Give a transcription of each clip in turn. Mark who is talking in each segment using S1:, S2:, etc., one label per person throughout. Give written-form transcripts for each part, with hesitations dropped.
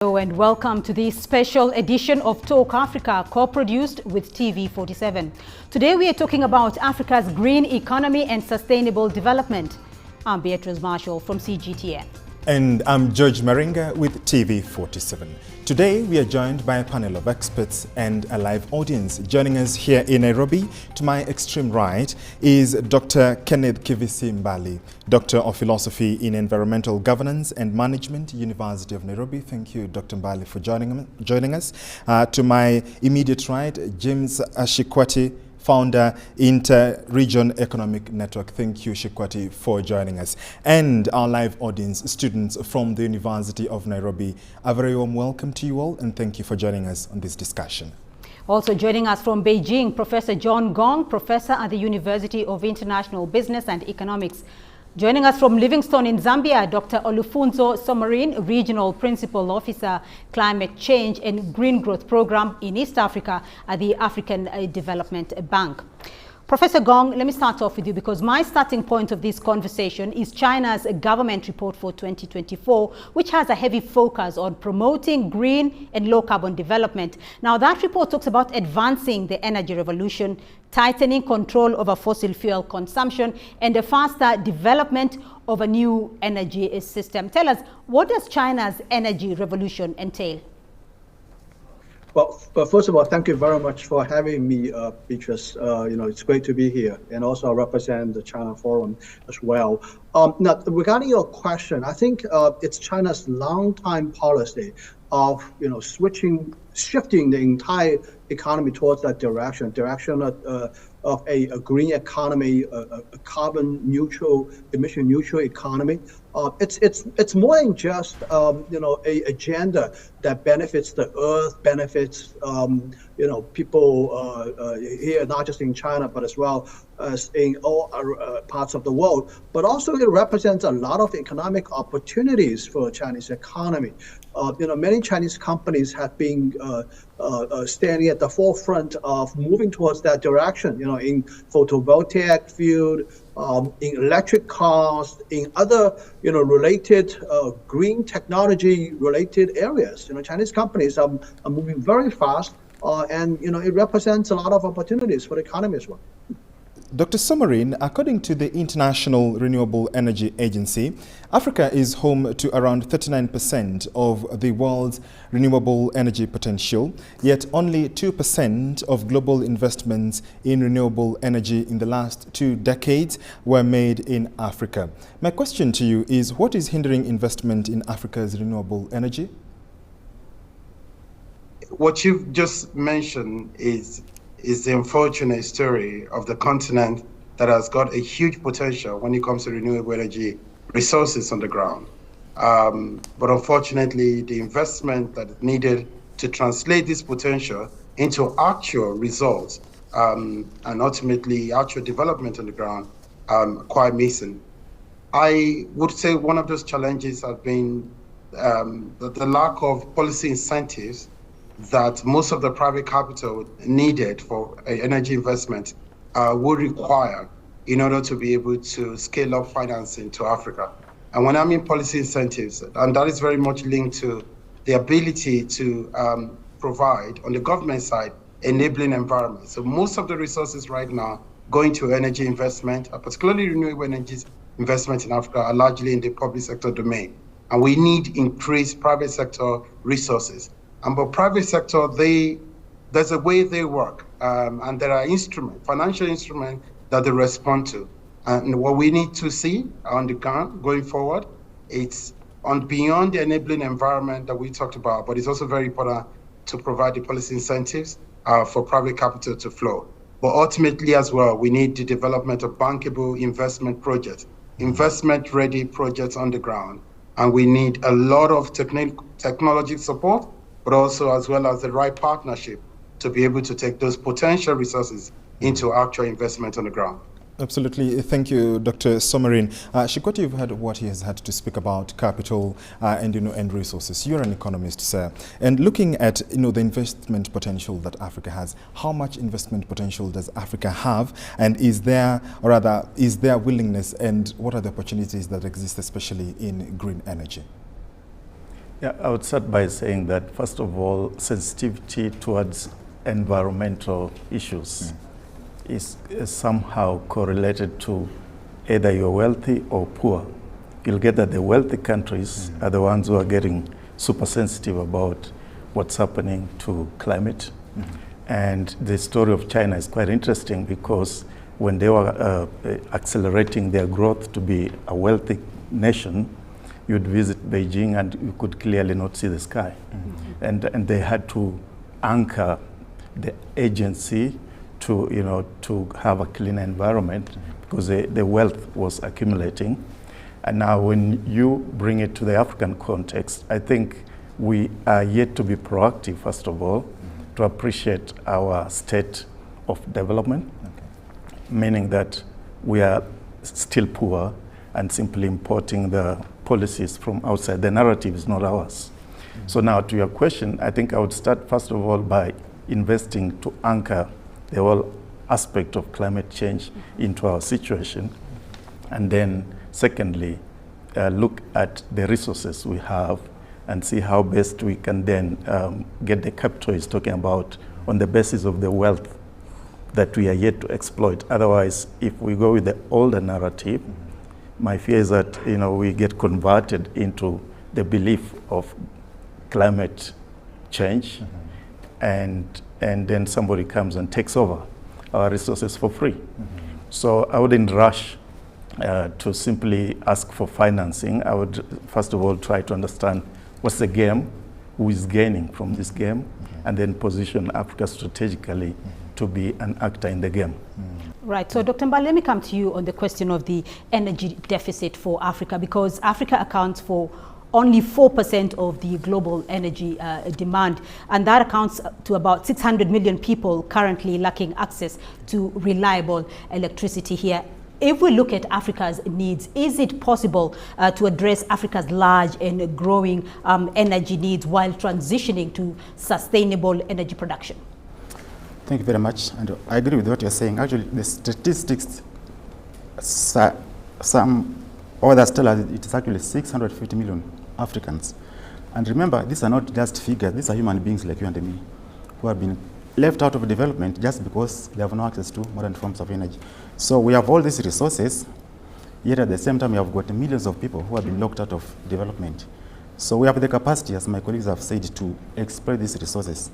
S1: Hello and welcome to this special edition of Talk Africa, co-produced with TV47. Today we are talking about Africa's green economy and sustainable development. I'm Beatrice Marshall from CGTN.
S2: And I'm George Maringa with TV47. Today we are joined by a panel of experts and a live audience. Joining us here in Nairobi, to my extreme right, is Dr. Kenneth Kivisi Mbali, Doctor of Philosophy in Environmental Governance and Management, University of Nairobi. Thank you, Dr. Mbali, for joining us. To my immediate right, James Shikwati, Founder, Inter-Region Economic Network. Thank you, Shikwati, for joining us. And our live audience, students from the University of Nairobi. A very warm welcome to you all, and thank you for joining us on this discussion.
S1: Also joining us from Beijing, Professor John Gong, Professor at the University of International Business and Economics. Joining us from Livingstone in Zambia, Dr. Olufunzo Somarin, Regional Principal Officer, Climate Change and Green Growth Program in East Africa at the African Development Bank. Professor Gong, let me start off with you because my starting point of this conversation is China's government report for 2024, which has a heavy focus on promoting green and low carbon development. Now, that report talks about advancing the energy revolution, tightening control over fossil fuel consumption, and the faster development of a new energy system. Tell us, what does China's energy revolution entail?
S3: Well, first of all, thank you very much for having me, Beatrice. It's great to be here, and also I represent the China Forum as well. Now, regarding your question, I think it's China's long-time policy of shifting the entire economy towards that direction of a green economy, a carbon neutral, emission neutral economy. It's more than just a agenda that benefits the earth, benefits people here, not just in China, but as well as in all parts of the world. But also it represents a lot of economic opportunities for the Chinese economy. Many Chinese companies have been standing at the forefront of moving towards that direction, in photovoltaic field, in electric cars, in other, related green technology related areas. Chinese companies are moving very fast, and, it represents a lot of opportunities for the economy as well.
S2: Dr. Somarin, according to the International Renewable Energy Agency, Africa is home to around 39% of the world's renewable energy potential, yet only 2% of global investments in renewable energy in the last 2 decades were made in Africa. My question to you is, what is hindering investment in Africa's renewable energy?
S4: What you've just mentioned is the unfortunate story of the continent that has got a huge potential when it comes to renewable energy resources on the ground. But unfortunately, the investment that is needed to translate this potential into actual results and ultimately actual development on the ground quite missing. I would say one of those challenges has been the lack of policy incentives that most of the private capital needed for energy investment would require in order to be able to scale up financing to Africa. And when I mean policy incentives, and that is very much linked to the ability to provide, on the government side, enabling environment. So most of the resources right now going to energy investment, particularly renewable energy investment in Africa, are largely in the public sector domain. And we need increased private sector resources. But private sector, there's a way they work, and there are financial instruments that they respond to. And what we need to see on the ground going forward, it's beyond the enabling environment that we talked about, but it's also very important to provide the policy incentives for private capital to flow. But ultimately as well, we need the development of bankable investment projects, investment-ready projects on the ground. And we need a lot of technology support, but also as well as the right partnership to be able to take those potential resources into actual investment on the ground.
S2: Absolutely. Thank you, Dr. Somarin. Shikwati, you've heard what he has had to speak about capital and resources. You're an economist, sir. And looking at the investment potential that Africa has, how much investment potential does Africa have? And is there willingness, and what are the opportunities that exist, especially in green energy?
S5: Yeah, I would start by saying that, first of all, sensitivity towards environmental issues is somehow correlated to either you're wealthy or poor. You'll get that the wealthy countries are the ones who are getting super sensitive about what's happening to climate. And the story of China is quite interesting, because when they were accelerating their growth to be a wealthy nation, you'd visit Beijing and you could clearly not see the sky. And they had to anchor the agency to, to have a clean environment, because the wealth was accumulating. And now when you bring it to the African context, I think we are yet to be proactive, first of all, to appreciate our state of development, meaning that we are still poor and simply importing the policies from outside. The narrative is not ours. So now to your question, I think I would start first of all by investing to anchor the whole aspect of climate change into our situation. And then secondly, look at the resources we have and see how best we can then get the capital he's talking about on the basis of the wealth that we are yet to exploit. Otherwise, if we go with the older narrative, my fear is that we get converted into the belief of climate change, and then somebody comes and takes over our resources for free. So I wouldn't rush to simply ask for financing. I would first of all try to understand what's the game, who is gaining from this game, and then position Africa strategically to be an actor in the game.
S1: Right. So, Dr. Mbale, let me come to you on the question of the energy deficit for Africa, because Africa accounts for only 4% of the global energy demand, and that accounts to about 600 million people currently lacking access to reliable electricity here. If we look at Africa's needs, is it possible to address Africa's large and growing energy needs while transitioning to sustainable energy production?
S6: Thank you very much. And I agree with what you're saying. Actually, the statistics, some others tell us it is actually 650 million Africans. And remember, these are not just figures. These are human beings like you and me who have been left out of development just because they have no access to modern forms of energy. So we have all these resources, yet at the same time we have got millions of people who have been locked out of development. So we have the capacity, as my colleagues have said, to exploit these resources.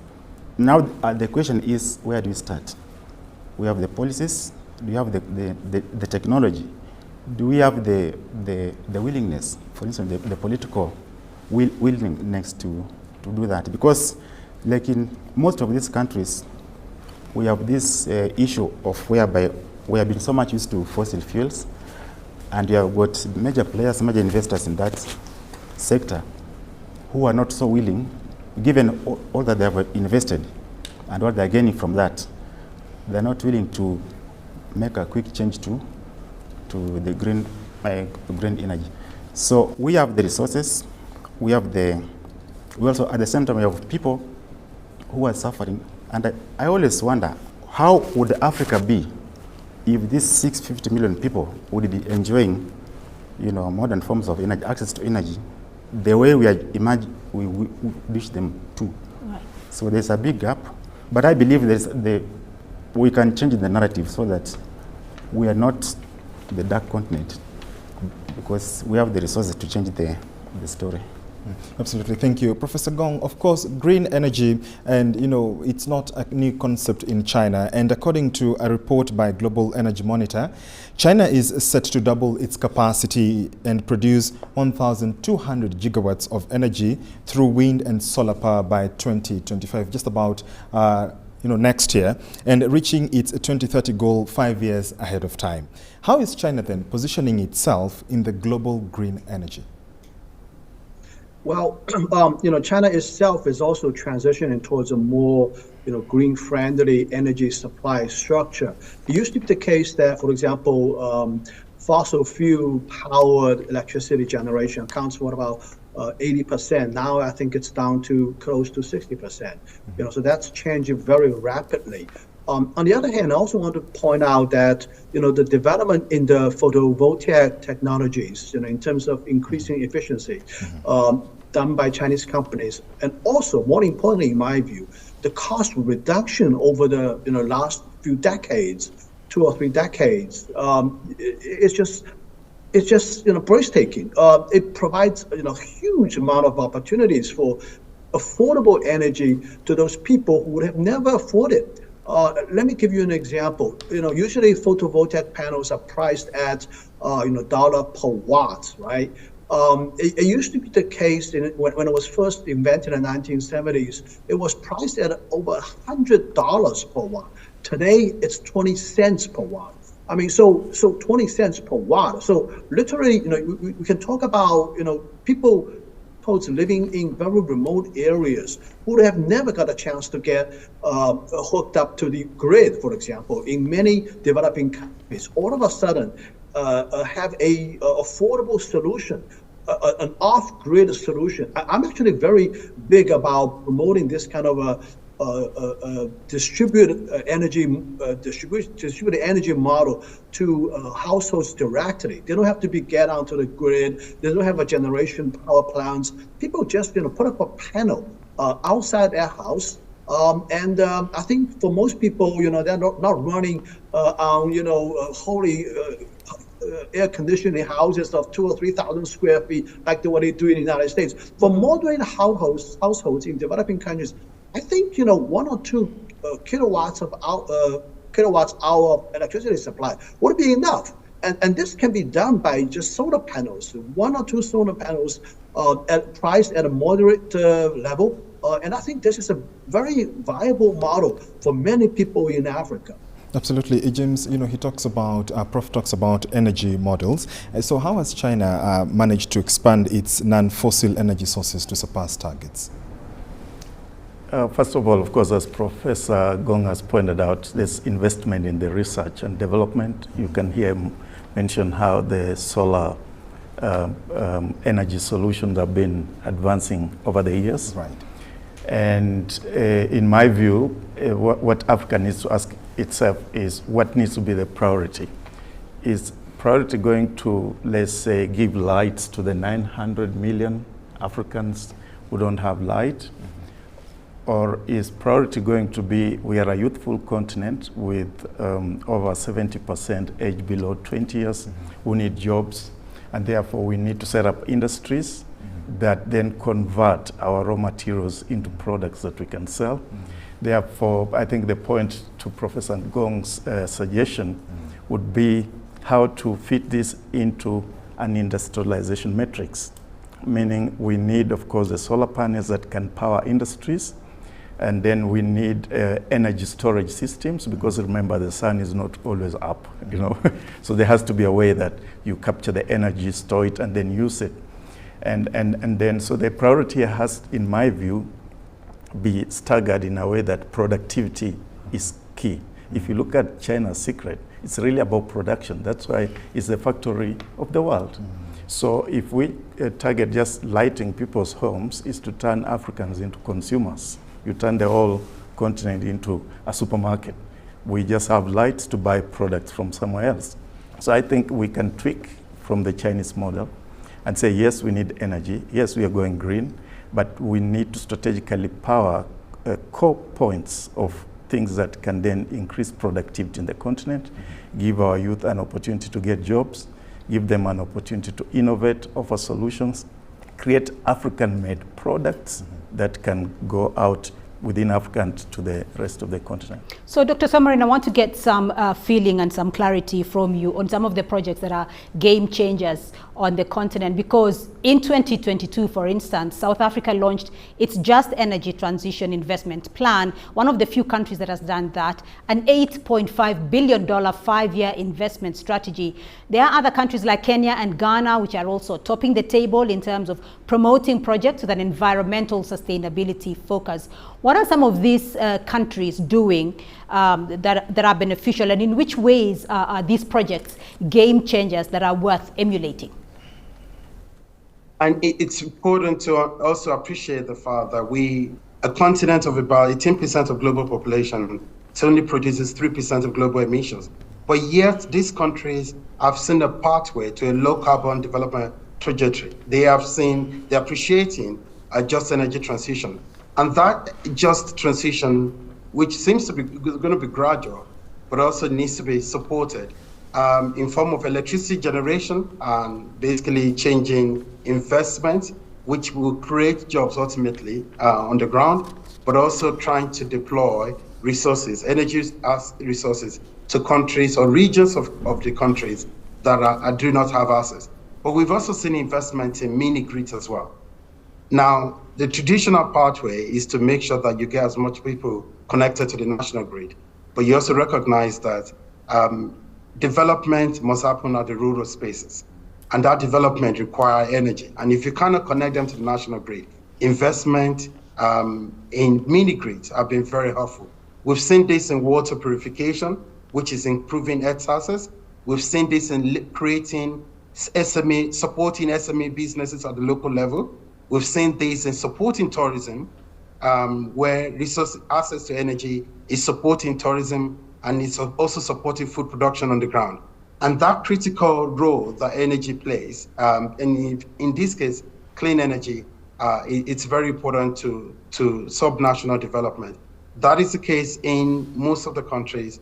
S6: Now the question is, where do we start? We have the policies, do we have the technology? Do we have the willingness, for instance, the political willingness to do that? Because like in most of these countries, we have this issue of whereby we have been so much used to fossil fuels, and you have got major players, major investors in that sector who are not so willing, given all that they have invested and what they're gaining from that, they're not willing to make a quick change to the green energy. So we have the resources, we also at the same time we have people who are suffering, and I always wonder, how would Africa be if these 650 million people would be enjoying, modern forms of energy, access to energy, the way we wish them to. Right. So there's a big gap, but I believe we can change the narrative so that we are not the dark continent, because we have the resources to change the story.
S2: Absolutely, thank you. Professor Gong, of course, green energy, and it's not a new concept in China, and according to a report by Global Energy Monitor, China is set to double its capacity and produce 1,200 gigawatts of energy through wind and solar power by 2025, just about next year, and reaching its 2030 goal 5 years ahead of time. How is China then positioning itself in the global green energy?
S3: Well, China itself is also transitioning towards a more, green-friendly energy supply structure. It used to be the case that, for example, fossil fuel-powered electricity generation accounts for about 80%. Now I think it's down to close to 60%. So that's changing very rapidly. On the other hand, I also want to point out that the development in the photovoltaic technologies, in terms of increasing efficiency, done by Chinese companies, and also, more importantly, in my view, the cost reduction over the last few decades, 2 or 3 decades, it's just breathtaking. It provides huge amount of opportunities for affordable energy to those people who would have never afforded. Let me give you an example. Usually photovoltaic panels are priced at dollar per watt, right? It used to be the case when it was first invented in the 1970s. It was priced at over $100 per watt. Today, it's 20 cents per watt. I mean, so 20 cents per watt. So literally, we can talk about people living in very remote areas who would have never got a chance to get hooked up to the grid, for example. In many developing countries, all of a sudden have a affordable solution, an off-grid solution. I'm actually very big about promoting this kind of a distributed energy model to households directly. They don't have to get onto the grid. They don't have a generation power plants. People just put up a panel outside their house. And I think for most people, they're not running on wholly air conditioning houses of 2,000 or 3,000 square feet like what they do in the United States. For moderate households in developing countries, I think 1 or 2 kilowatts hour of electricity supply would be enough, and this can be done by just solar panels, 1 or 2 solar panels priced at a moderate level, and I think this is a very viable model for many people in Africa.
S2: Absolutely. James, he talks about, Prof talks about energy models. So how has China managed to expand its non-fossil energy sources to surpass targets?
S5: First of all, of course, as Professor Gong has pointed out, there's investment in the research and development. You can hear him mention how the solar energy solutions have been advancing over the years.
S2: Right.
S5: And in my view, what Africa needs to ask itself is what needs to be the priority. Is priority going to, let's say, give light to the 900 million Africans who don't have light? Or is priority going to be, we are a youthful continent with over 70% age below 20 years who need jobs, and therefore we need to set up industries that then convert our raw materials into products that we can sell. Therefore, I think the point to Professor Gong's suggestion would be how to fit this into an industrialization matrix, meaning we need, of course, the solar panels that can power industries, and then we need energy storage systems, because remember, the sun is not always up, so there has to be a way that you capture the energy, store it, and then use it. And then, so the priority has, in my view, be staggered in a way that productivity is key. If you look at China's secret, it's really about production. That's why it's the factory of the world. So if we target just lighting people's homes, is to turn Africans into consumers. You turn the whole continent into a supermarket. We just have lights to buy products from somewhere else. So I think we can tweak from the Chinese model and say, yes, we need energy. Yes, we are going green, but we need to strategically power core points of things that can then increase productivity in the continent, give our youth an opportunity to get jobs, give them an opportunity to innovate, offer solutions, create African-made products that can go out within Africa and to the rest of the continent.
S1: So, Dr. Sommarin, I want to get some feeling and some clarity from you on some of the projects that are game changers on the continent, because in 2022, for instance, South Africa launched its Just Energy Transition Investment Plan, one of the few countries that has done that, an $8.5 billion 5-year investment strategy. There are other countries like Kenya and Ghana, which are also topping the table in terms of promoting projects with an environmental sustainability focus. What are some of these countries doing that are beneficial, and in which ways are these projects game changers that are worth emulating?
S4: And it's important to also appreciate the fact that a continent of about 18% of global population, only produces 3% of global emissions. But yet these countries have seen a pathway to a low carbon development trajectory. They're appreciating a just energy transition. And that just transition, which seems to be going to be gradual, but also needs to be supported in form of electricity generation and basically changing investment, which will create jobs ultimately on the ground, but also trying to deploy resources, energy as resources, to countries or regions of the countries that do not have access. But we've also seen investment in mini grids as well. Now, the traditional pathway is to make sure that you get as much people connected to the national grid, but you also recognize that development must happen at the rural spaces, and that development requires energy. And if you cannot connect them to the national grid, investment in mini grids have been very helpful. We've seen this in water purification, which is improving health access. We've seen this in creating SME, supporting SME businesses at the local level. We've seen this in supporting tourism, where resource access to energy is supporting tourism and it's also supporting food production on the ground. And that critical role that energy plays, and in this case, clean energy, it's very important to subnational development. That is the case in most of the countries.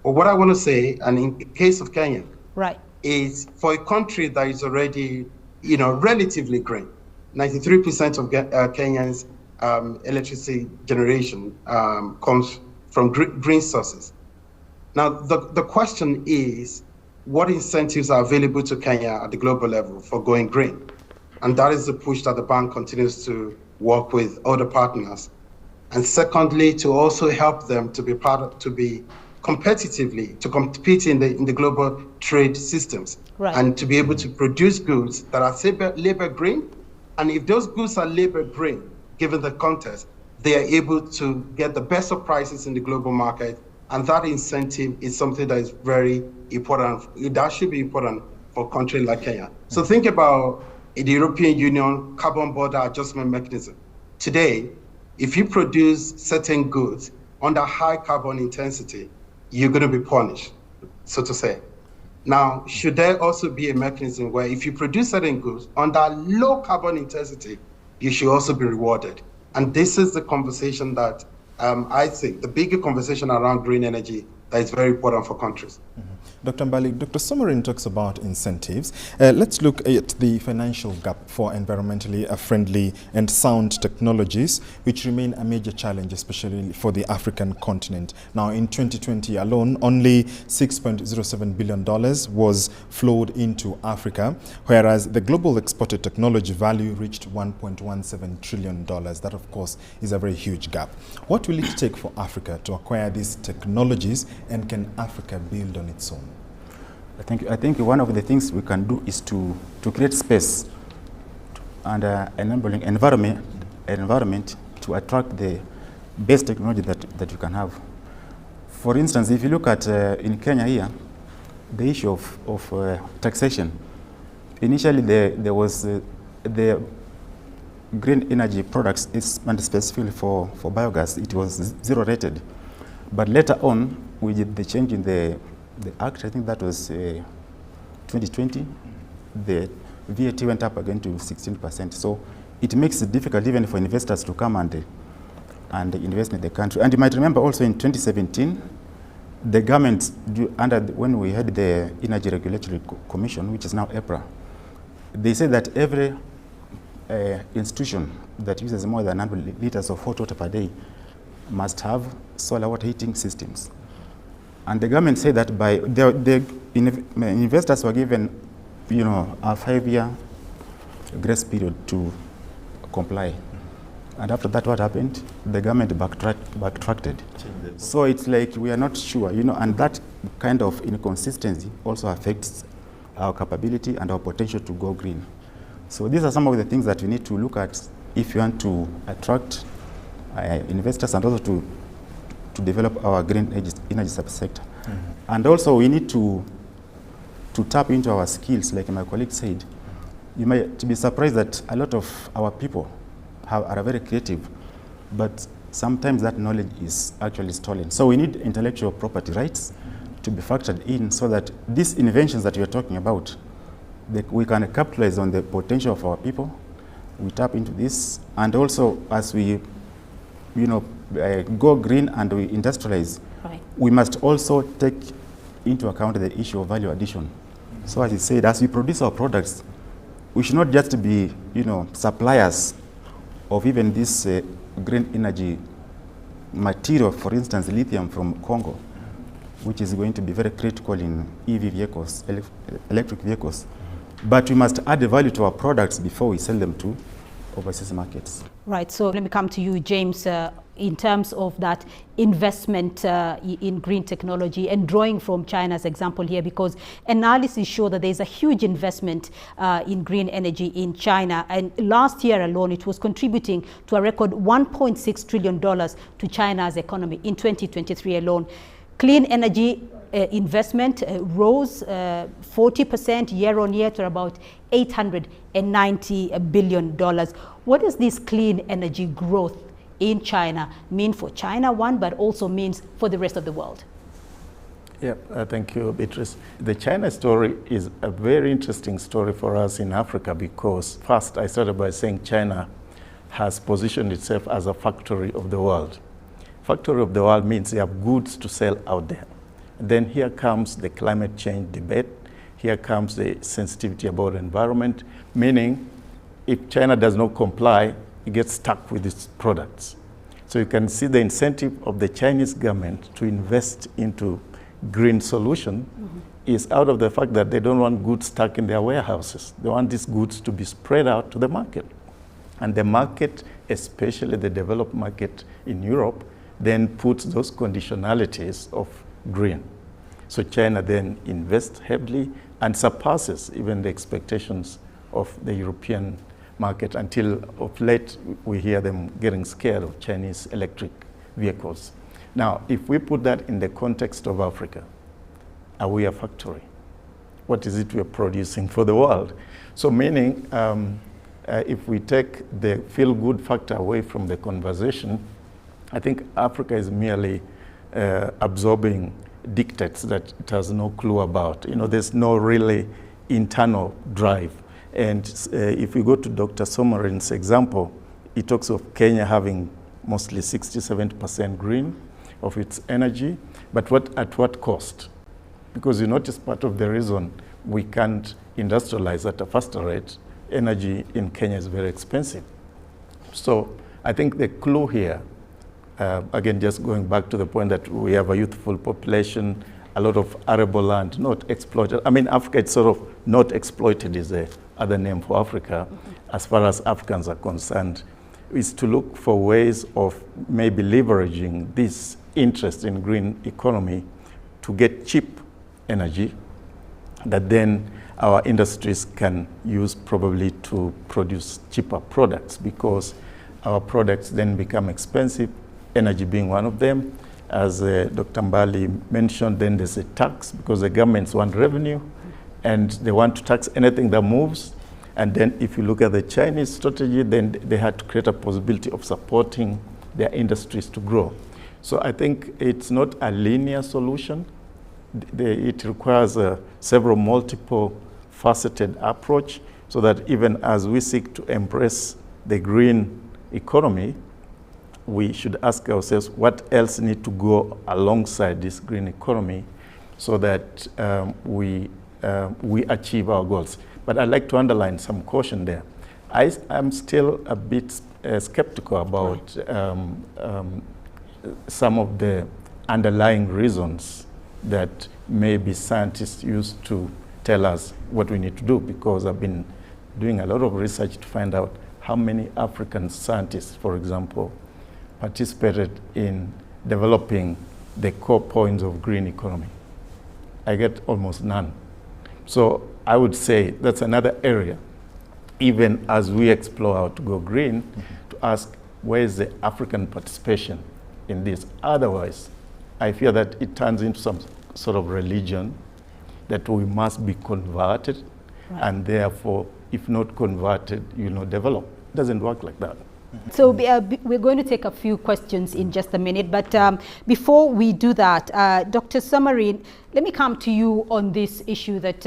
S4: But what I want to say, and in the case of Kenya,
S1: right,
S4: is for a country that is already, relatively green, 93% of Kenyans' electricity generation comes from green sources. Now, the question is, what incentives are available to Kenya at the global level for going green? And that is the push that the bank continues to work with other partners. And secondly, to also help them to be competitively, to compete in the global trade systems, right, and to be able to produce goods that are labor green. And if those goods are labor green, given the context, they are able to get the best of prices in the global market. And that incentive is something that is very important. That should be important for a country like Kenya. So think about the European Union carbon border adjustment mechanism. Today, if you produce certain goods under high carbon intensity, you're going to be punished, so to say. Now, should there also be a mechanism where if you produce certain goods under low carbon intensity, you should also be rewarded? And this is the conversation that I think, the bigger conversation around green energy that is very important for countries.
S2: Mm-hmm. Dr. Mbali, Dr. Somarin talks about incentives. Let's look at the financial gap for environmentally friendly and sound technologies, which remain a major challenge, especially for the African continent. Now, in 2020 alone, only $6.07 billion was flowed into Africa, whereas the global exported technology value reached $1.17 trillion. That, of course, is a very huge gap. What will it take for Africa to acquire these technologies, and can Africa build on its own?
S6: I think one of the things we can do is to create space and enabling environment to attract the best technology that you can have. For instance, if you look at in Kenya here, the issue of taxation. Initially, there was the green energy products is meant specifically for biogas. It was zero rated, but later on, with the change in the act, I think that was 2020, the VAT went up again to 16%. So it makes it difficult even for investors to come and invest in the country. And you might remember also in 2017, the government, when we had the Energy Regulatory Commission, which is now EPRA, they said that every institution that uses more than 100 liters of hot water per day must have solar water heating systems. And the government said that by the investors were given, a 5-year grace period to comply. And after that, what happened? The government backtracked. So it's like we are not sure, and that kind of inconsistency also affects our capability and our potential to go green. So these are some of the things that we need to look at if you want to attract investors and also to develop our green energy subsector. Mm-hmm. And also we need to tap into our skills, like my colleague said. You might be surprised that a lot of our people are very creative, but sometimes that knowledge is actually stolen. So we need intellectual property rights to be factored in so that these inventions that you're talking about, we can capitalize on the potential of our people we tap into this. And also, as we, go green and we industrialize,
S1: Right.
S6: we must also take into account the issue of value addition. So as you said, as we produce our products, we should not just be, suppliers of even this green energy material, for instance, lithium from Congo, which is going to be very critical in EV vehicles, electric vehicles. But we must add the value to our products before we sell them to overseas markets.
S1: Right. So let me come to you, James, in terms of that investment in green technology and drawing from China's example here, because analysis show that there's a huge investment in green energy in China. And last year alone, it was contributing to a record $1.6 trillion to China's economy in 2023 alone. Clean energy investment rose 40% year on year to about $890 billion. What does this clean energy growth in China mean for China, one, but also means for the rest of the world?
S5: Yeah, thank you, Beatrice. The China story is a very interesting story for us in Africa because first I started by saying China has positioned itself as a factory of the world. Factory of the world means they have goods to sell out there. And then here comes the climate change debate. Here comes the sensitivity about the environment, meaning if China does not comply, it gets stuck with its products. So you can see the incentive of the Chinese government to invest into green solution is out of the fact that they don't want goods stuck in their warehouses. They want these goods to be spread out to the market. And the market, especially the developed market in Europe, then puts those conditionalities of green. So China then invests heavily and surpasses even the expectations of the European market until of late we hear them getting scared of Chinese electric vehicles. Now, if we put that in the context of Africa, are we a factory? What is it we're producing for the world? So meaning, if we take the feel-good factor away from the conversation, I think Africa is merely absorbing dictates that it has no clue about. There's no really internal drive. And if we go to Dr. Somarin's example, he talks of Kenya having mostly 60-70% green of its energy, but at what cost? Because you notice part of the reason we can't industrialize at a faster rate, energy in Kenya is very expensive. So I think the clue here, again, just going back to the point that we have a youthful population, a lot of arable land not exploited. I mean, Africa, it's sort of not exploited is the other name for Africa, as far as Africans are concerned, is to look for ways of maybe leveraging this interest in green economy to get cheap energy that then our industries can use probably to produce cheaper products, because our products then become expensive, energy being one of them. As Dr. Mbali mentioned, then there's a tax, because the governments want revenue and they want to tax anything that moves. And then if you look at the Chinese strategy, then they had to create a possibility of supporting their industries to grow. So I think it's not a linear solution. It requires several multiple faceted approach, so that even as we seek to embrace the green economy, we should ask ourselves what else need to go alongside this green economy so that we achieve our goals. But I'd like to underline some caution there. I'm still a bit skeptical about some of the underlying reasons that maybe scientists use to tell us what we need to do, because I've been doing a lot of research to find out how many African scientists, for example, participated in developing the core points of green economy. I get almost none. So I would say that's another area, even as we explore how to go green, to ask where is the African participation in this. Otherwise, I fear that it turns into some sort of religion that we must be converted, and therefore, if not converted, develop. It doesn't work like that.
S1: So we're going to take a few questions in just a minute, but before we do that, Dr. Somarin, let me come to you on this issue that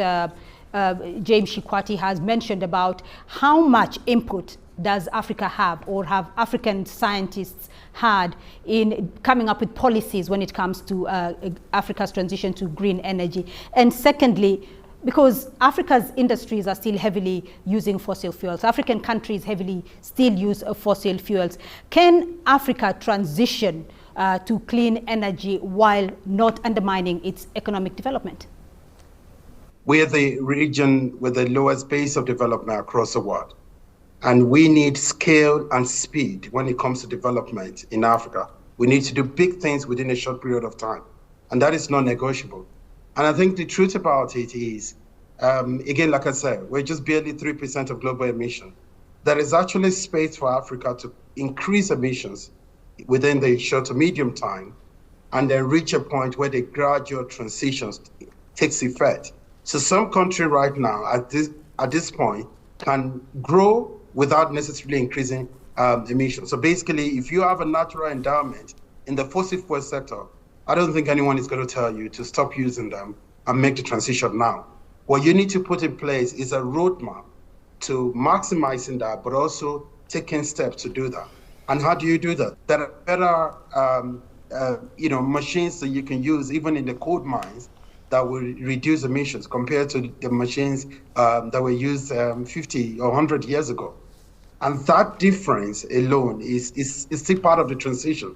S1: James Shikwati has mentioned about how much input does Africa have, or have African scientists had in coming up with policies when it comes to Africa's transition to green energy? And secondly, because Africa's industries are still heavily using fossil fuels, African countries heavily still use fossil fuels. Can Africa transition to clean energy while not undermining its economic development?
S4: We're the region with the lowest pace of development across the world. And we need scale and speed when it comes to development in Africa. We need to do big things within a short period of time. And that is non-negotiable. And I think the truth about it is, again, like I said, we're just barely 3% of global emission. There is actually space for Africa to increase emissions within the short to medium time, and then reach a point where the gradual transitions takes effect. So some country right now at this point can grow without necessarily increasing emissions. So basically, if you have a natural endowment in the fossil fuel sector, I don't think anyone is going to tell you to stop using them and make the transition now. What you need to put in place is a roadmap to maximizing that, but also taking steps to do that. And how do you do that? There are better machines that you can use even in the coal mines that will reduce emissions compared to the machines that were used 50 or 100 years ago. And that difference alone is still part of the transition.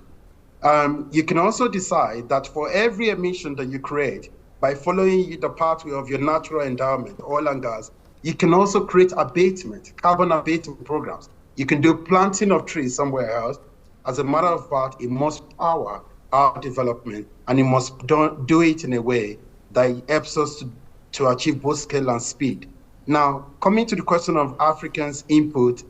S4: You can also decide that for every emission that you create, by following the pathway of your natural endowment, oil and gas, you can also create abatement, carbon abatement programs. You can do planting of trees somewhere else. As a matter of fact, it must power our development, and it must do it in a way that helps us to achieve both scale and speed. Now, coming to the question of Africans' input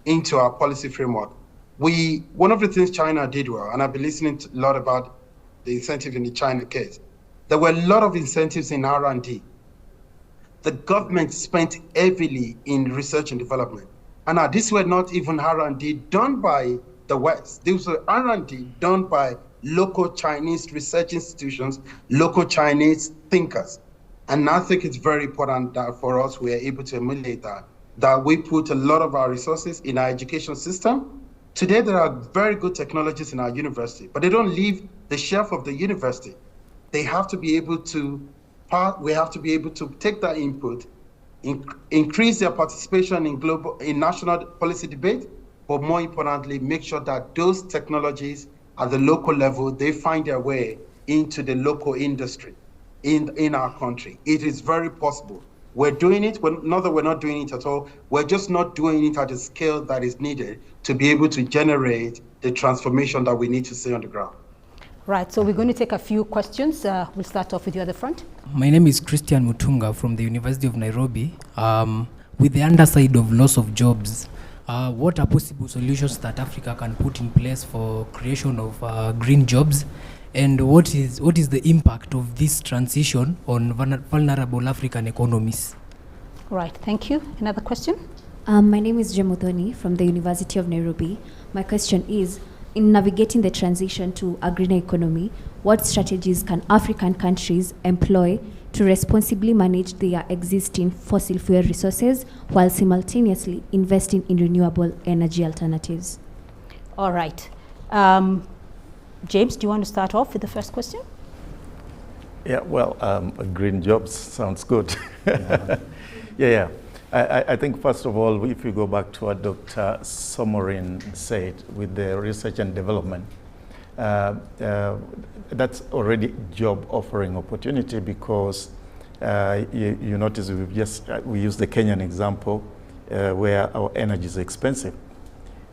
S4: into our policy framework, one of the things China did well, and I've been listening a lot about the incentive in the China case, there were a lot of incentives in R&D. The government spent heavily in research and development. And now, these were not even R&D done by the West. These were R&D done by local Chinese research institutions, local Chinese thinkers. And I think it's very important that for us, we are able to emulate that we put a lot of our resources in our education system. Today, there are very good technologies in our university, but they don't leave the shelf of the university. They have to be able to, we have to be able to take that input, increase their participation in national policy debate, but more importantly, make sure that those technologies at the local level, they find their way into the local industry in our country. It is very possible. We're doing it, not that we're not doing it at all, we're just not doing it at the scale that is needed to be able to generate the transformation that we need to see on the ground.
S1: Right, so we're going to take a few questions. We'll start off with you at the front.
S7: My name is Christian Mutunga from the University of Nairobi. With the underside of loss of jobs, what are possible solutions that Africa can put in place for creation of green jobs? And what is the impact of this transition on vulnerable African economies?
S1: Right, thank you. Another question?
S8: My name is Jemudhoni from the University of Nairobi. My question is, in navigating the transition to a greener economy, what strategies can African countries employ to responsibly manage their existing fossil fuel resources while simultaneously investing in renewable energy alternatives?
S1: All right. James, do you want to start off with the first question?
S5: Yeah, well, green jobs sounds good. Yeah. I think, first of all, if you go back to what Dr. Somorin said with the research and development, that's already job offering opportunity because you notice we use the Kenyan example where our energy is expensive.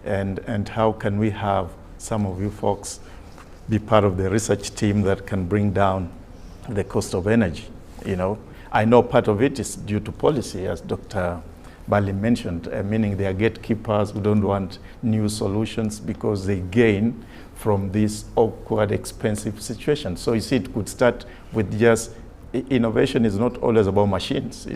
S5: And how can we have some of you folks be part of the research team that can bring down the cost of energy, I know part of it is due to policy, as Dr. Bali mentioned, meaning they are gatekeepers who don't want new solutions because they gain from this awkward, expensive situation. So you see, it could start with just, innovation is not always about machines.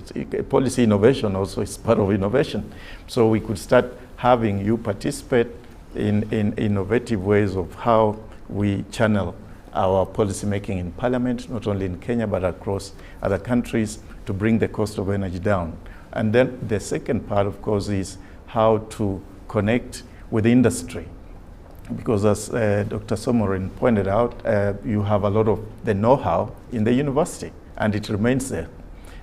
S5: Policy innovation also is part of innovation. So we could start having you participate in innovative ways of how we channel our policy making in Parliament, not only in Kenya, but across other countries to bring the cost of energy down. And then the second part, of course, is how to connect with industry. Because as Dr. Somorin pointed out, you have a lot of the know-how in the university, and it remains there.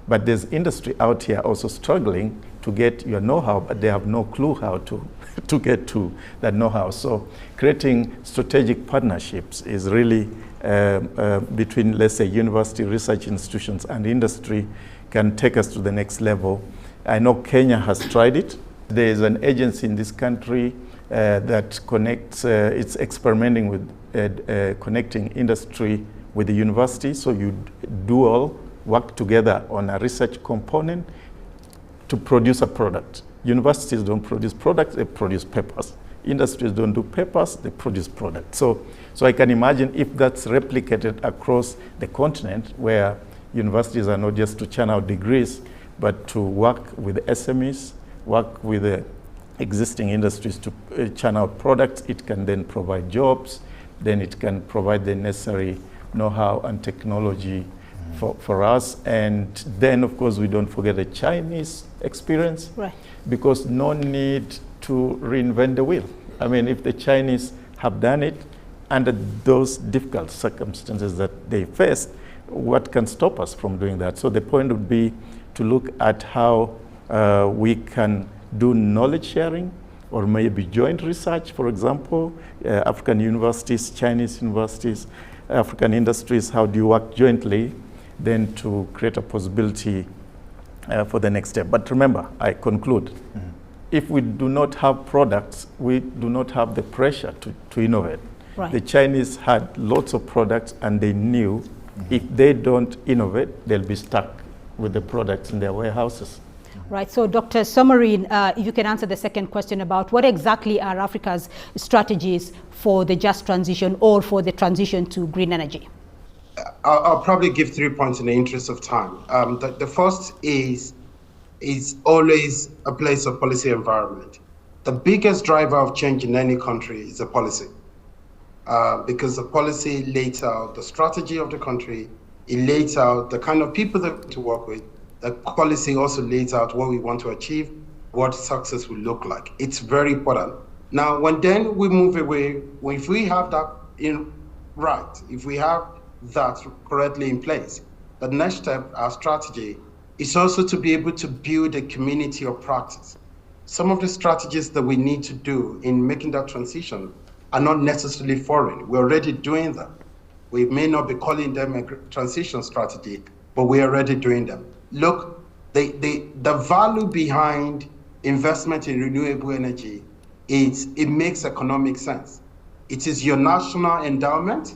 S5: But there's industry out here also struggling to get your know-how, but they have no clue how to get to that know-how. So creating strategic partnerships is really between, let's say, university research institutions and industry can take us to the next level. I know Kenya has tried it. There is an agency in this country that connects, it's experimenting with connecting industry with the university. So you dual work together on a research component to produce a product. Universities don't produce products, they produce papers. Industries don't do papers, they produce products. So I can imagine if that's replicated across the continent, where universities are not just to churn out degrees, but to work with SMEs, work with the existing industries to churn out products. It can then provide jobs, then it can provide the necessary know-how and technology for us. And then, of course, we don't forget the Chinese experience,
S1: right?
S5: Because no need to reinvent the wheel. I mean, if the Chinese have done it under those difficult circumstances that they faced, what can stop us from doing that? So the point would be to look at how we can do knowledge sharing, or maybe joint research, for example, African universities, Chinese universities, African industries, how do you work jointly then to create a possibility for the next step. But remember, I conclude, if we do not have products, we do not have the pressure to innovate.
S1: Right.
S5: The Chinese had lots of products, and they knew if they don't innovate, they'll be stuck with the products in their warehouses.
S1: Right. So, Dr. Somorin, if you can answer the second question about what exactly are Africa's strategies for the just transition or for the transition to green energy?
S4: I'll probably give 3 points in the interest of time. The first is always a place of policy environment. The biggest driver of change in any country is a policy, because the policy lays out the strategy of the country, it lays out the kind of people that to work with. The policy also lays out what we want to achieve, what success will look like. It's very important. Now, when then we move away, if we have that if we have that correctly in place, the next step, our strategy, is also to be able to build a community of practice. Some of the strategies that we need to do in making that transition are not necessarily foreign. We're already doing them. We may not be calling them a transition strategy, but we're already doing them. Look, the value behind investment in renewable energy is it makes economic sense. It is your national endowment.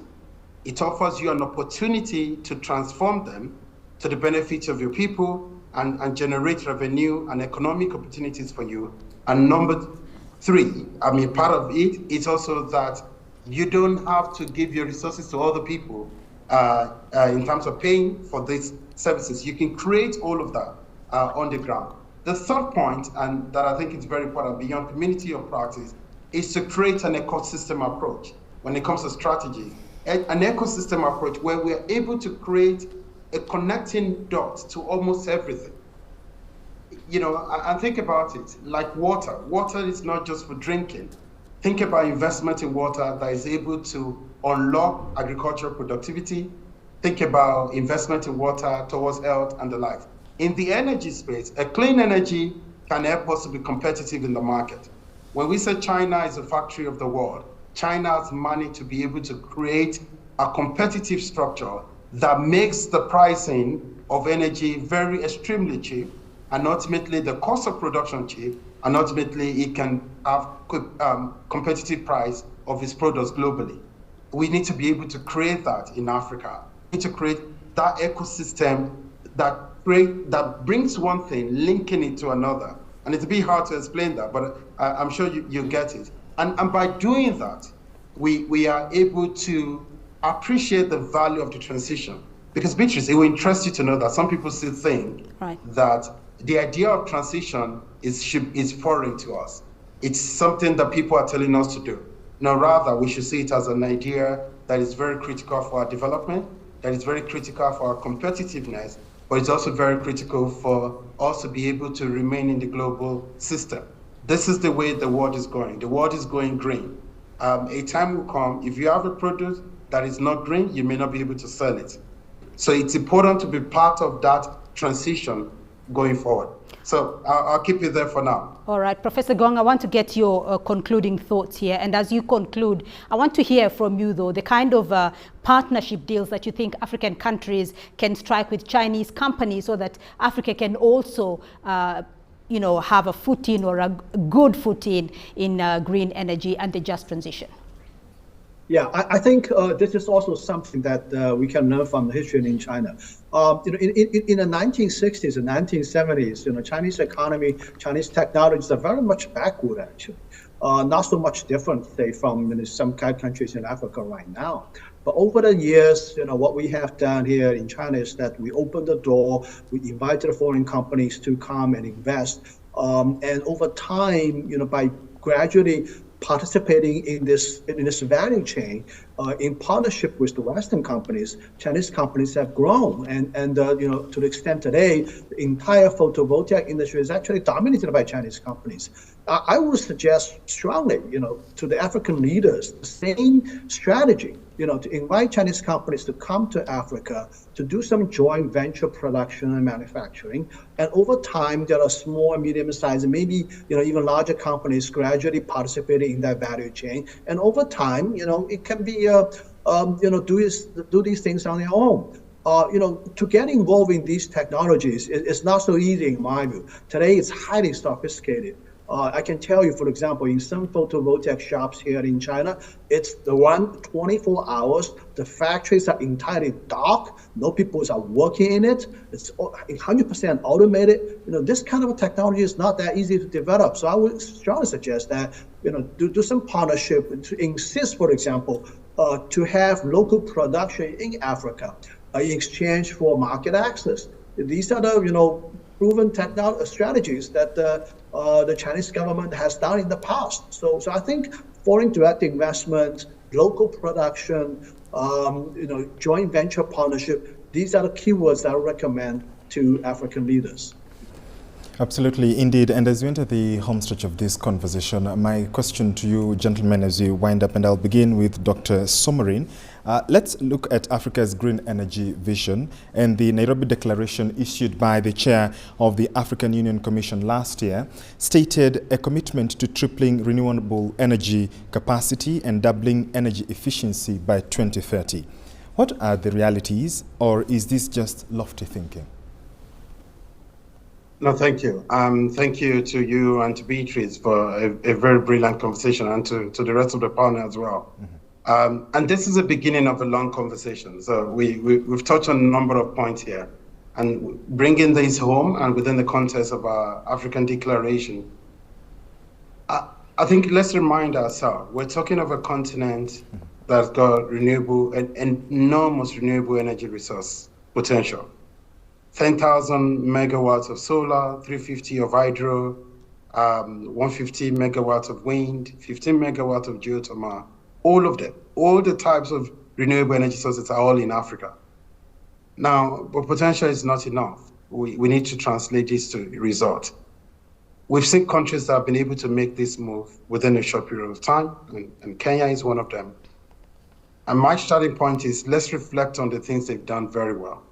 S4: It offers you an opportunity to transform them to the benefit of your people and generate revenue and economic opportunities for you. And number 3, I mean, part of it is also that you don't have to give your resources to other people in terms of paying for these services. You can create all of that on the ground. The third point, and that I think is very important beyond community of practice, is to create an ecosystem approach when it comes to strategy. An ecosystem approach where we are able to create a connecting dot to almost everything. You know, and think about it, like water. Water is not just for drinking. Think about investment in water that is able to unlock agricultural productivity. Think about investment in water towards health and the like. In the energy space, a clean energy can help us to be competitive in the market. When we say China is a factory of the world, China has managed to be able to create a competitive structure that makes the pricing of energy very extremely cheap, and ultimately the cost of production cheap, and ultimately it can have competitive price of its products globally. We need to be able to create that in Africa. We need to create that ecosystem that brings one thing, linking it to another. And it's a bit hard to explain that, but I'm sure you get it. And by doing that, we are able to appreciate the value of the transition. Because Beatrice, it will interest you to know that some people still think that the idea of transition is foreign to us. It's something that people are telling us to do. No, rather, we should see it as an idea that is very critical for our development, that is very critical for our competitiveness, but it's also very critical for us to be able to remain in the global system. This is the way the world is going. The world is going green. A time will come, if you have a product that is not green, you may not be able to sell it. So it's important to be part of that transition going forward. So I'll keep it there for now.
S1: All right, Professor Gong, I want to get your concluding thoughts here. And as you conclude, I want to hear from you, though, the kind of partnership deals that you think African countries can strike with Chinese companies so that Africa can also have a footing or a good footing in green energy and the just transition.
S3: Yeah, I think this is also something that we can learn from the history in China. In the 1960s and 1970s, Chinese economy, Chinese technologies are very much backward, actually. Not so much different, say, from some countries in Africa right now. But over the years, what we have done here in China is that we opened the door, we invited foreign companies to come and invest. And over time, by gradually participating in this value chain in partnership with the Western companies, Chinese companies have grown, and to the extent today, the entire photovoltaic industry is actually dominated by Chinese companies. I would suggest strongly, to the African leaders, the same strategy, to invite Chinese companies to come to Africa to do some joint venture production and manufacturing. And over time, there are small and medium-sized, maybe even larger companies gradually participating in that value chain. And over time, it can be do these things on their own. To get involved in these technologies is not so easy in my view. Today, it's highly sophisticated. I can tell you, for example, in some photovoltaic shops here in China, it's the run 24 hours. The factories are entirely dark. No people are working in it. It's 100% automated. This kind of a technology is not that easy to develop. So I would strongly suggest that, do some partnership to insist, for example, to have local production in Africa in exchange for market access. These are the, proven strategies that the Chinese government has done in the past. So I think foreign direct investment, local production, joint venture partnership, these are the keywords that I recommend to African leaders.
S2: Absolutely, indeed. And as we enter the home stretch of this conversation, my question to you, gentlemen, as we wind up, and I'll begin with Dr. Somarin. Let's look at Africa's green energy vision and the Nairobi Declaration issued by the chair of the African Union Commission last year stated a commitment to tripling renewable energy capacity and doubling energy efficiency by 2030. What are the realities, or is this just lofty thinking?
S4: No, thank you. Thank you to you and to Beatrice for a very brilliant conversation, and to the rest of the panel as well. Mm-hmm. And this is the beginning of a long conversation. So we've touched on a number of points here, and bringing this home and within the context of our African Declaration, I think let's remind ourselves, we're talking of a continent that's got renewable and enormous renewable energy resource potential. 10,000 megawatts of solar, 350 of hydro, 150 megawatts of wind, 15 megawatts of geothermal, all of them, all the types of renewable energy sources are all in Africa. Now, but potential is not enough. We need to translate this to result. We've seen countries that have been able to make this move within a short period of time, and Kenya is one of them. And my starting point is, let's reflect on the things they've done very well.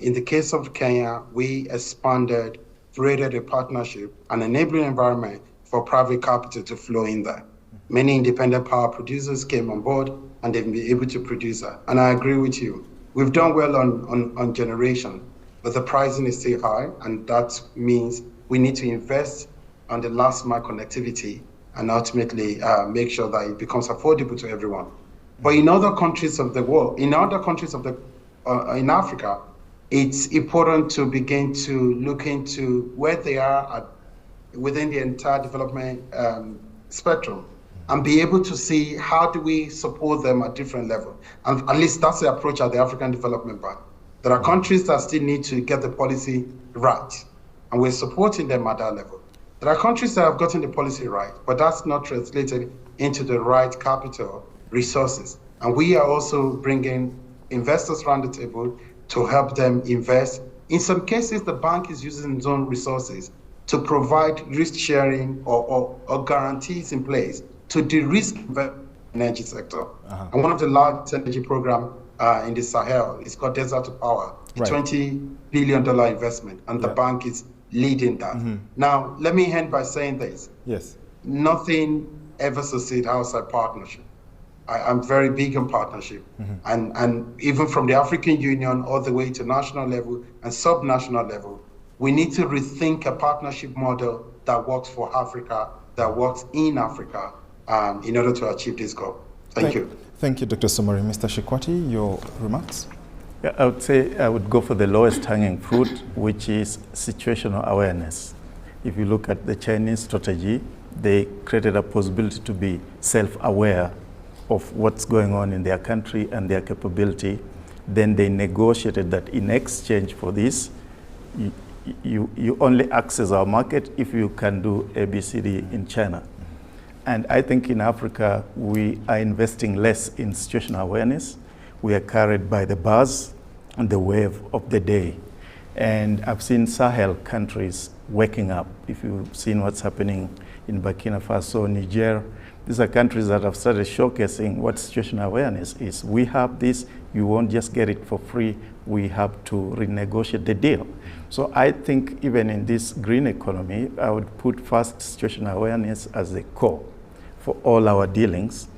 S4: In the case of Kenya, we expanded, created a partnership, an enabling environment for private capital to flow in there. Many independent power producers came on board, and they've been able to produce that. And I agree with you. We've done well on generation, but the pricing is still high, and that means we need to invest on the last mile connectivity and ultimately make sure that it becomes affordable to everyone. But in other countries of the world, in in Africa, it's important to begin to look into where they are within the entire development spectrum, and be able to see how do we support them at different levels. And at least that's the approach at the African Development Bank. There are countries that still need to get the policy right, and we're supporting them at that level. There are countries that have gotten the policy right, but that's not translated into the right capital resources. And we are also bringing investors around the table to help them invest. In some cases, the bank is using its own resources to provide risk sharing or guarantees in place to de-risk the energy sector. And one of the largest energy programs in the Sahel is called Desert to Power, a $20 billion investment, and the bank is leading that. Now, let me end by saying this.
S2: Yes.
S4: Nothing ever succeeds outside partnership. I'm very big on partnership. And even from the African Union all the way to national level and sub-national level, we need to rethink a partnership model that works for Africa, that works in Africa, in order to achieve this goal. Thank you.
S2: Thank you, Dr. Somorin. Mr. Shikwati, your remarks?
S5: Yeah, I would say I would go for the lowest hanging fruit, which is situational awareness. If you look at the Chinese strategy, they created a possibility to be self-aware of what's going on in their country and their capability. Then they negotiated that in exchange for this, you only access our market if you can do ABCD in China. And I think in Africa, we are investing less in situational awareness. We are carried by the buzz and the wave of the day. And I've seen Sahel countries waking up. If you've seen what's happening in Burkina Faso, Niger, these are countries that have started showcasing what situational awareness is. We have this, you won't just get it for free, we have to renegotiate the deal. So I think even in this green economy, I would put first situational awareness as the core for all our dealings.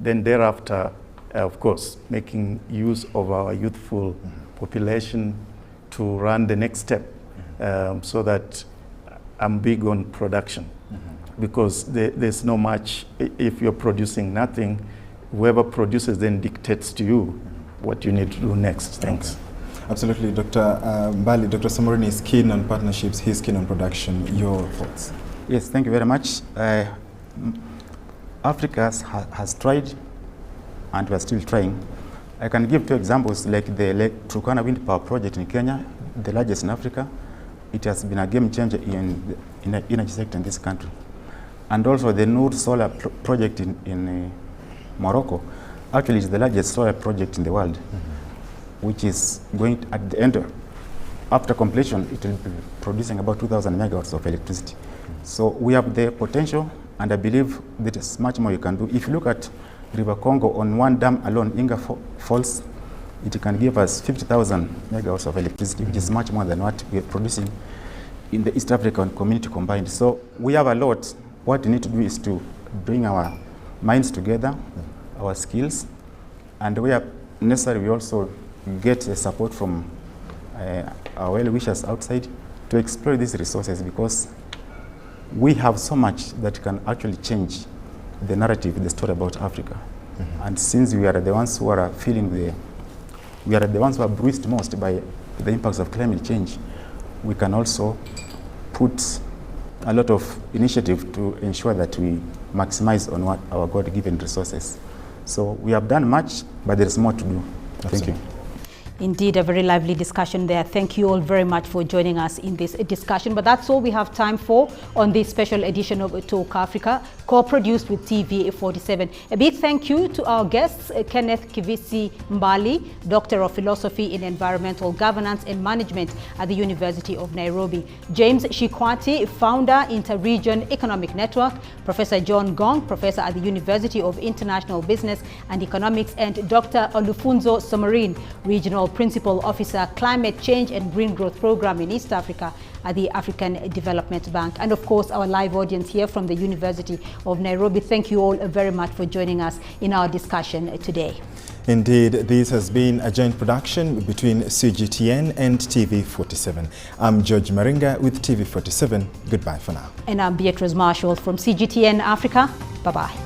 S5: Then thereafter, of course, making use of our youthful population to run the next step, so that I'm big on production. Because there's no much, if you're producing nothing, whoever produces then dictates to you what you need to do next. Thanks.
S2: Okay. Absolutely, Dr. Mbali. Dr. Somorin is keen on partnerships, he's keen on production. Your thoughts?
S6: Yes, thank you very much. Africa has tried, and we're still trying. I can give two examples, like the Turkana wind power project in Kenya, the largest in Africa. It has been a game changer in the energy sector in this country. And also the Noor solar project in Morocco, actually is the largest solar project in the world, which is going to, at the end, after completion, it will be producing about 2,000 megawatts of electricity. So we have the potential, and I believe there is much more you can do. If you look at River Congo, on one dam alone, Inga Falls, it can give us 50,000 megawatts of electricity, which is much more than what we are producing in the East African community combined. So we have a lot. What we need to do is to bring our minds together, our skills, and where necessary, we also get support from our well-wishers outside to explore these resources, because we have so much that can actually change the narrative, the story about Africa. And since we are the ones who are we are the ones who are bruised most by the impacts of climate change, we can also put a lot of initiative to ensure that we maximize on what our God-given resources. So we have done much, but there is more to do. Thank you.
S1: Indeed, a very lively discussion there. Thank you all very much for joining us in this discussion. But that's all we have time for on this special edition of Talk Africa, co-produced with TV47. A big thank you to our guests, Kenneth Kivisi Mbali, Doctor of Philosophy in Environmental Governance and Management at the University of Nairobi, James Shikwati, Founder, Inter-Region Economic Network, Professor John Gong, Professor at the University of International Business and Economics, and Dr. Olufunzo Somorin, Regional Principal Officer, Climate Change and Green Growth Program in East Africa at the African Development Bank. And of course, our live audience here from the University of Nairobi. Thank you all very much for joining us in our discussion today.
S2: Indeed, this has been a joint production between CGTN and TV47. I'm George Maringa with TV47. Goodbye for now.
S1: And I'm Beatrice Marshall from CGTN Africa. Bye-bye.